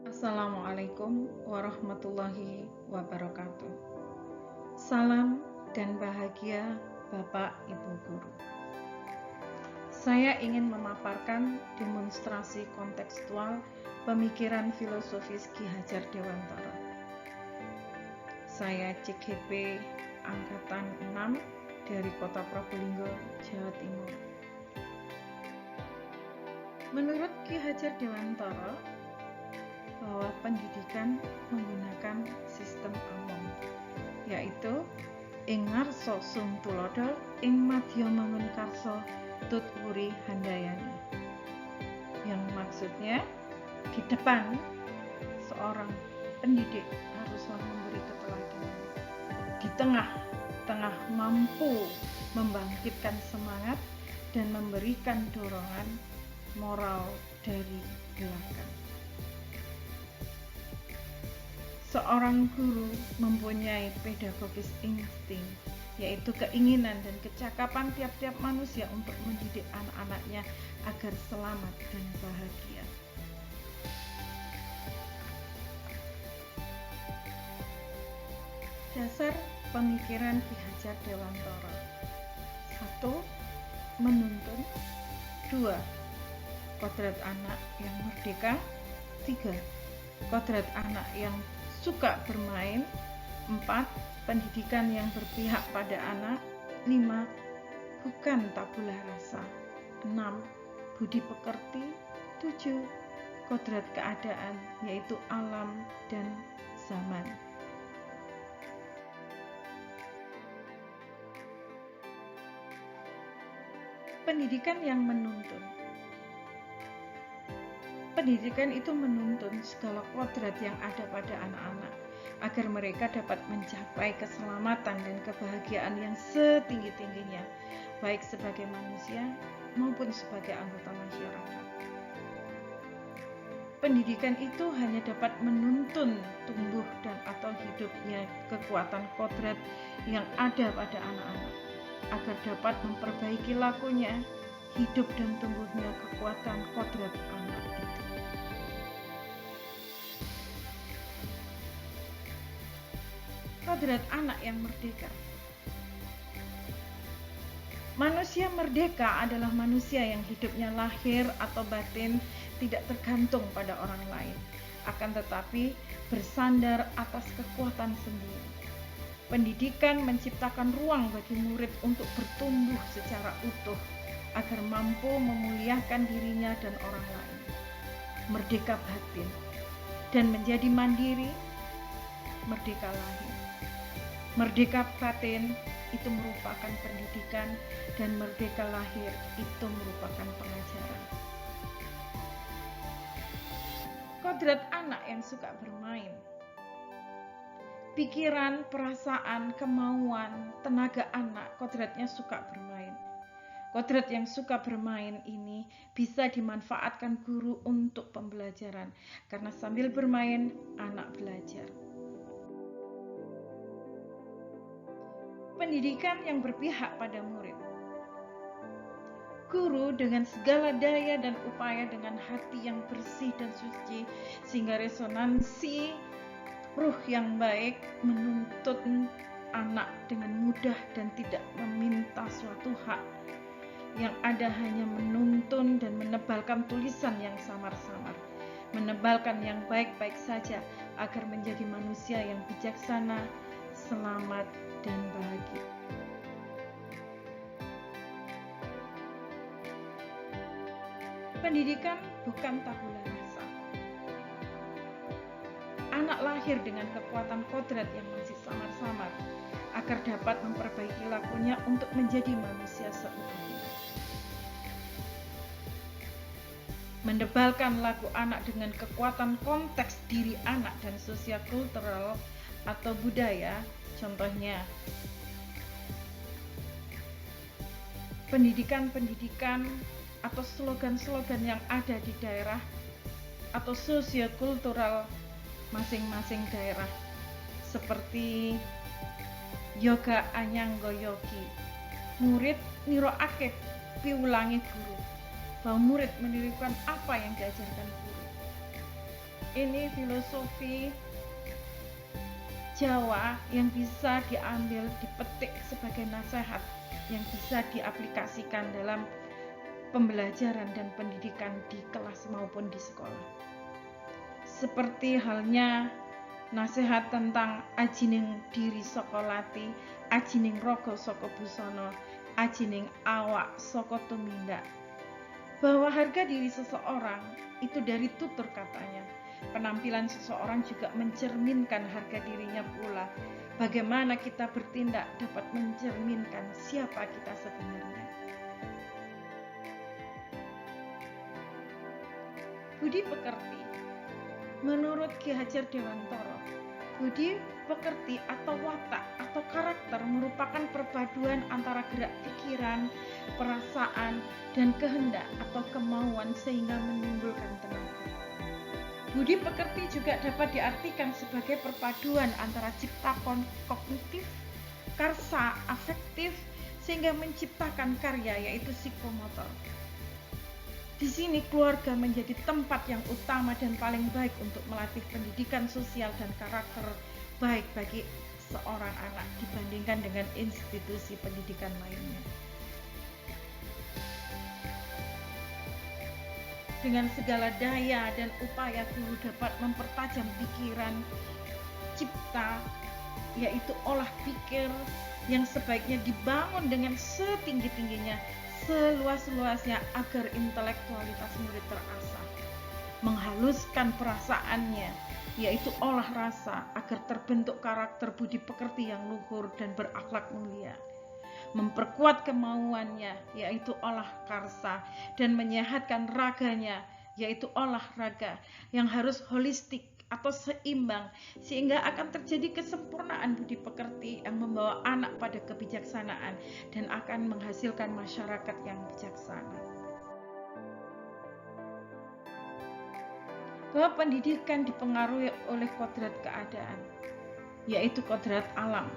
Assalamualaikum warahmatullahi wabarakatuh. Salam dan bahagia Bapak Ibu Guru. Saya ingin memaparkan demonstrasi kontekstual pemikiran filosofis Ki Hajar Dewantara. Saya CGP Angkatan 6 dari Kota Probolinggo, Jawa Timur. Menurut Ki Hajar Dewantara, bahwa pendidikan menggunakan sistem among, yaitu ing ngarsa sung tulodo ing madya mangun karsa tut wuri handayani, yang maksudnya di depan seorang pendidik haruslah memberi keteladanan, di tengah mampu membangkitkan semangat dan memberikan dorongan moral dari belakang. Seorang guru mempunyai pedagogis insting, yaitu keinginan dan kecakapan tiap-tiap manusia untuk mendidik anak-anaknya agar selamat dan bahagia. Dasar pemikiran Ki Hajar Dewantara: 1. Menuntun. 2. Kodrat anak yang merdeka. 3. Kodrat anak yang suka bermain. 4. Pendidikan yang berpihak pada anak. 5. Bukan tabula rasa. 6. Budi pekerti. 7. Kodrat keadaan, yaitu alam dan zaman. Pendidikan yang menuntun. Pendidikan itu menuntun segala kodrat yang ada pada anak-anak agar mereka dapat mencapai keselamatan dan kebahagiaan yang setinggi-tingginya, baik sebagai manusia maupun sebagai anggota masyarakat. Pendidikan itu hanya dapat menuntun tumbuh dan atau hidupnya kekuatan kodrat yang ada pada anak-anak agar dapat memperbaiki lakunya, hidup dan tumbuhnya kekuatan kodrat anak itu. Kodrat anak yang merdeka. Manusia merdeka adalah manusia yang hidupnya lahir atau batin tidak tergantung pada orang lain, akan tetapi bersandar atas kekuatan sendiri. Pendidikan menciptakan ruang bagi murid untuk bertumbuh secara utuh agar mampu memuliakan dirinya dan orang lain, merdeka batin, dan menjadi mandiri, merdeka lahir. Merdeka batin itu merupakan pendidikan dan merdeka lahir itu merupakan pengajaran. Kodrat anak yang suka bermain. Pikiran, perasaan, kemauan, tenaga anak kodratnya suka bermain. Kodrat yang suka bermain ini bisa dimanfaatkan guru untuk pembelajaran, karena sambil bermain anak belajar. Pendidikan yang berpihak pada murid. Guru dengan segala daya dan upaya dengan hati yang bersih dan suci sehingga resonansi ruh yang baik menuntut anak dengan mudah dan tidak meminta suatu hak, yang ada hanya menuntun dan menebalkan tulisan yang samar-samar, menebalkan yang baik-baik saja agar menjadi manusia yang bijaksana, selamat, dan bahagia. Pendidikan bukan tabula rasa. Anak lahir dengan kekuatan kodrat yang masih samar-samar agar dapat memperbaiki lakunya untuk menjadi manusia seutuhnya. Mendebalkan laku anak dengan kekuatan konteks diri anak dan sosial kultural atau budaya. Contohnya, pendidikan-pendidikan atau slogan-slogan yang ada di daerah atau sosiokultural masing-masing daerah, seperti yoga anyanggo yogi, murid niroake piulangi guru, bahwa murid menirukan apa yang diajarkan guru. Ini filosofi Jawa yang bisa diambil, dipetik sebagai nasihat yang bisa diaplikasikan dalam pembelajaran dan pendidikan di kelas maupun di sekolah. Seperti halnya nasihat tentang ajining diri saka lati, ajining raga saka busana, ajining awak saka tumindak. Bahwa harga diri seseorang itu dari tutur katanya. Penampilan seseorang juga mencerminkan harga dirinya pula. Bagaimana kita bertindak dapat mencerminkan siapa kita sebenarnya. Budi pekerti. Menurut Ki Hajar Dewantara, budi pekerti atau watak atau karakter merupakan perpaduan antara gerak pikiran, perasaan, dan kehendak atau kemauan sehingga menimbulkan tenaga. Budi pekerti juga dapat diartikan sebagai perpaduan antara cipta kognitif, karsa afektif, sehingga menciptakan karya yaitu psikomotor. Di sini keluarga menjadi tempat yang utama dan paling baik untuk melatih pendidikan sosial dan karakter baik bagi seorang anak dibandingkan dengan institusi pendidikan lainnya. Dengan segala daya dan upaya guru dapat mempertajam pikiran cipta, yaitu olah pikir yang sebaiknya dibangun dengan setinggi-tingginya, seluas-luasnya agar intelektualitas murid terasah. Menghaluskan perasaannya, yaitu olah rasa agar terbentuk karakter budi pekerti yang luhur dan berakhlak mulia. Memperkuat kemauannya, yaitu olah karsa, dan menyehatkan raganya, yaitu olahraga yang harus holistik atau seimbang, sehingga akan terjadi kesempurnaan budi pekerti yang membawa anak pada kebijaksanaan dan akan menghasilkan masyarakat yang bijaksana. Bahwa pendidikan dipengaruhi oleh kodrat keadaan, yaitu kodrat alam.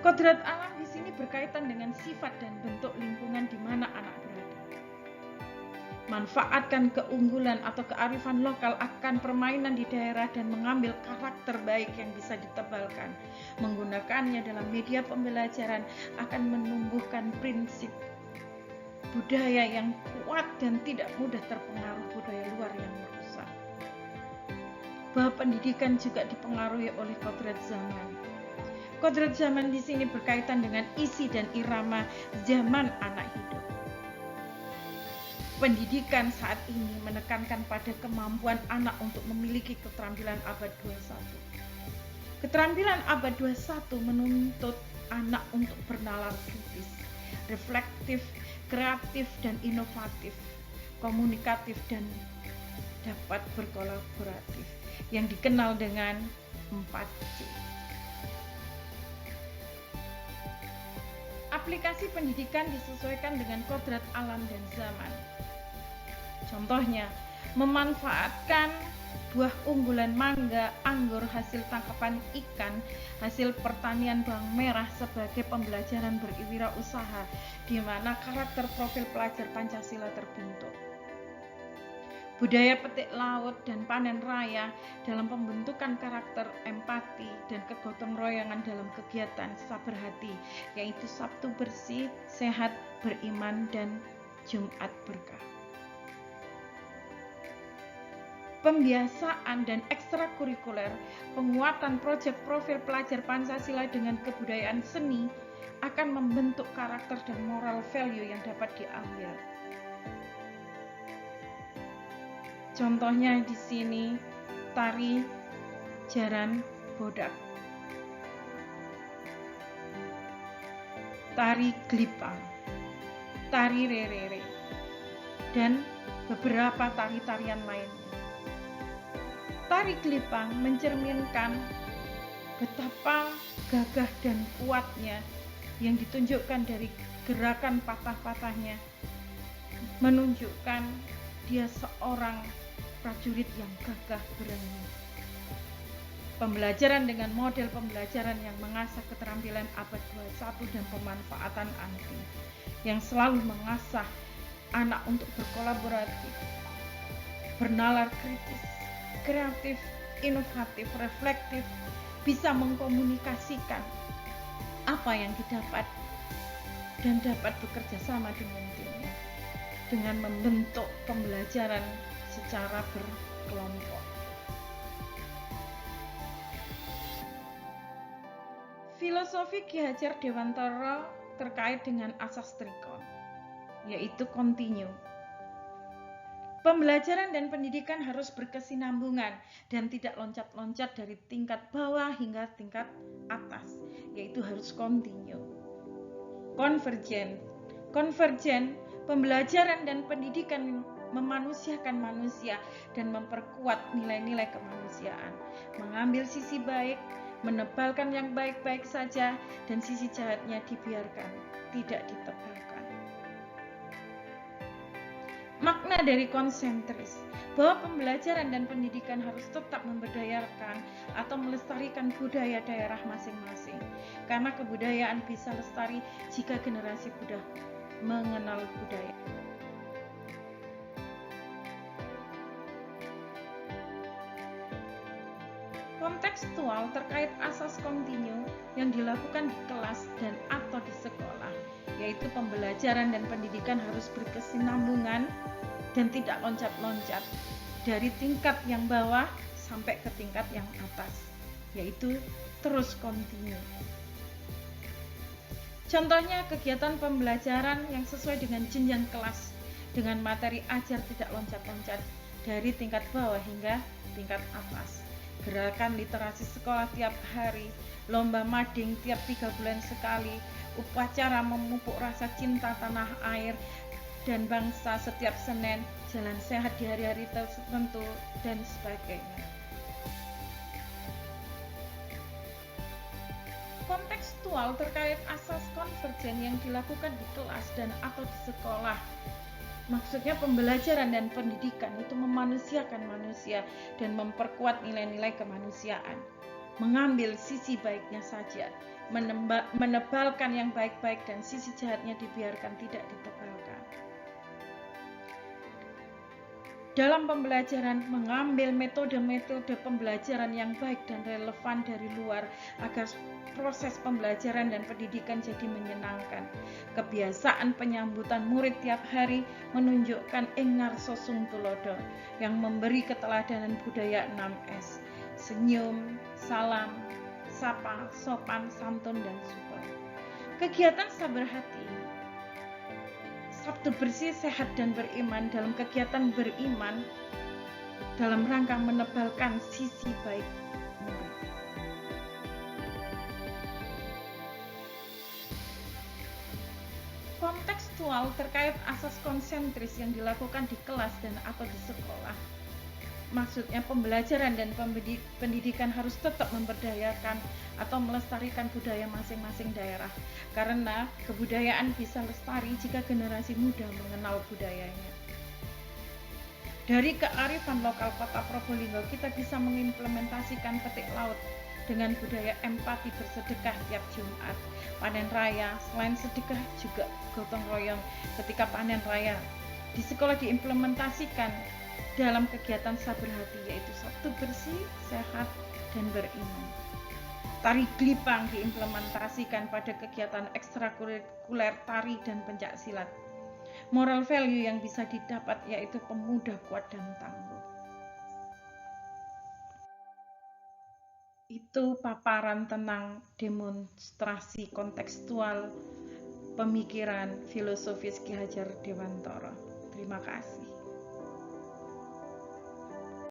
Kodrat alam di sini berkaitan dengan sifat dan bentuk lingkungan di mana anak berada. Manfaatkan keunggulan atau kearifan lokal akan permainan di daerah dan mengambil karakter baik yang bisa ditebalkan. Menggunakannya dalam media pembelajaran akan menumbuhkan prinsip budaya yang kuat dan tidak mudah terpengaruh budaya luar yang merusak. Bahwa pendidikan juga dipengaruhi oleh kodrat zaman. Kodrat zaman di sini berkaitan dengan isi dan irama zaman anak hidup. Pendidikan saat ini menekankan pada kemampuan anak untuk memiliki keterampilan abad 21. Keterampilan abad 21 menuntut anak untuk bernalar kritis, reflektif, kreatif dan inovatif, komunikatif dan dapat berkolaboratif, yang dikenal dengan 4C. Aplikasi pendidikan disesuaikan dengan kodrat alam dan zaman. Contohnya, memanfaatkan buah unggulan mangga, anggur, hasil tangkapan ikan, hasil pertanian bawang merah sebagai pembelajaran berwirausaha, di mana karakter profil pelajar Pancasila terbentuk. Budaya petik laut dan panen raya dalam pembentukan karakter empati dan kegotong royongan dalam kegiatan sabar hati, yaitu Sabtu bersih, sehat, beriman, dan Jumat berkah. Pembiasaan dan ekstrakurikuler, penguatan proyek profil pelajar Pancasila dengan kebudayaan seni akan membentuk karakter dan moral value yang dapat diambil. Contohnya di sini tari jaran bodak, tari glipang, tari rerere, dan beberapa tari-tarian lainnya. Tari glipang mencerminkan betapa gagah dan kuatnya yang ditunjukkan dari gerakan patah-patahnya, menunjukkan dia seorang prajurit yang gagah berani. Pembelajaran dengan model pembelajaran yang mengasah keterampilan abad 21 dan pemanfaatan anti, yang selalu mengasah anak untuk berkolaboratif, bernalar kritis, kreatif, inovatif, reflektif, bisa mengkomunikasikan apa yang didapat dan dapat bekerja sama dengan timnya dengan membentuk pembelajaran secara berkelompok. Filosofi Ki Hajar Dewantara terkait dengan asas trikon, yaitu continue. Pembelajaran dan pendidikan harus berkesinambungan dan tidak loncat-loncat dari tingkat bawah hingga tingkat atas, yaitu harus continue. Konvergen, pembelajaran dan pendidikan memanusiakan manusia dan memperkuat nilai-nilai kemanusiaan, mengambil sisi baik, menebalkan yang baik-baik saja, dan sisi jahatnya dibiarkan, tidak ditebalkan. Makna dari konsentris, bahwa pembelajaran dan pendidikan harus tetap memberdayakan atau melestarikan budaya daerah masing-masing, karena kebudayaan bisa lestari jika generasi muda mengenal budaya. Kontekstual terkait asas kontinu yang dilakukan di kelas dan atau di sekolah, yaitu pembelajaran dan pendidikan harus berkesinambungan dan tidak loncat-loncat dari tingkat yang bawah sampai ke tingkat yang atas, yaitu terus kontinu. Contohnya kegiatan pembelajaran yang sesuai dengan jenjang kelas dengan materi ajar tidak loncat-loncat dari tingkat bawah hingga tingkat atas. Gerakan literasi sekolah tiap hari, lomba mading tiap 3 bulan sekali, upacara memupuk rasa cinta tanah air dan bangsa setiap Senin, jalan sehat di hari-hari tertentu, dan sebagainya. Kontekstual terkait asas konvergen yang dilakukan di kelas dan atau di sekolah. Maksudnya pembelajaran dan pendidikan itu memanusiakan manusia dan memperkuat nilai-nilai kemanusiaan. Mengambil sisi baiknya saja, menebalkan yang baik-baik dan sisi jahatnya dibiarkan, tidak ditebalkan. Dalam pembelajaran, mengambil metode-metode pembelajaran yang baik dan relevan dari luar agar proses pembelajaran dan pendidikan jadi menyenangkan. Kebiasaan penyambutan murid tiap hari menunjukkan engar sosung tulodo yang memberi keteladanan budaya 6S. Senyum, salam, sapa, sopan, santun, dan support. Kegiatan sabar hati, Sabtu bersih, sehat, dan beriman dalam kegiatan beriman dalam rangka menebalkan sisi baik murid. Kontekstual terkait asas konsentris yang dilakukan di kelas dan atau di sekolah. Maksudnya pembelajaran dan pendidikan harus tetap memberdayakan atau melestarikan budaya masing-masing daerah, karena kebudayaan bisa lestari jika generasi muda mengenal budayanya. Dari kearifan lokal Kota Probolinggo, kita bisa mengimplementasikan petik laut dengan budaya empati bersedekah tiap Jumat. Panen raya, selain sedekah juga gotong royong ketika panen raya. Di sekolah diimplementasikan dalam kegiatan sabar hati, yaitu Sabtu bersih, sehat, dan beriman. Tari glipang diimplementasikan pada kegiatan ekstrakurikuler tari dan pencak silat. Moral value yang bisa didapat yaitu pemuda kuat dan tangguh. Itu paparan tentang demonstrasi kontekstual pemikiran filosofis Ki Hajar Dewantara. Terima kasih.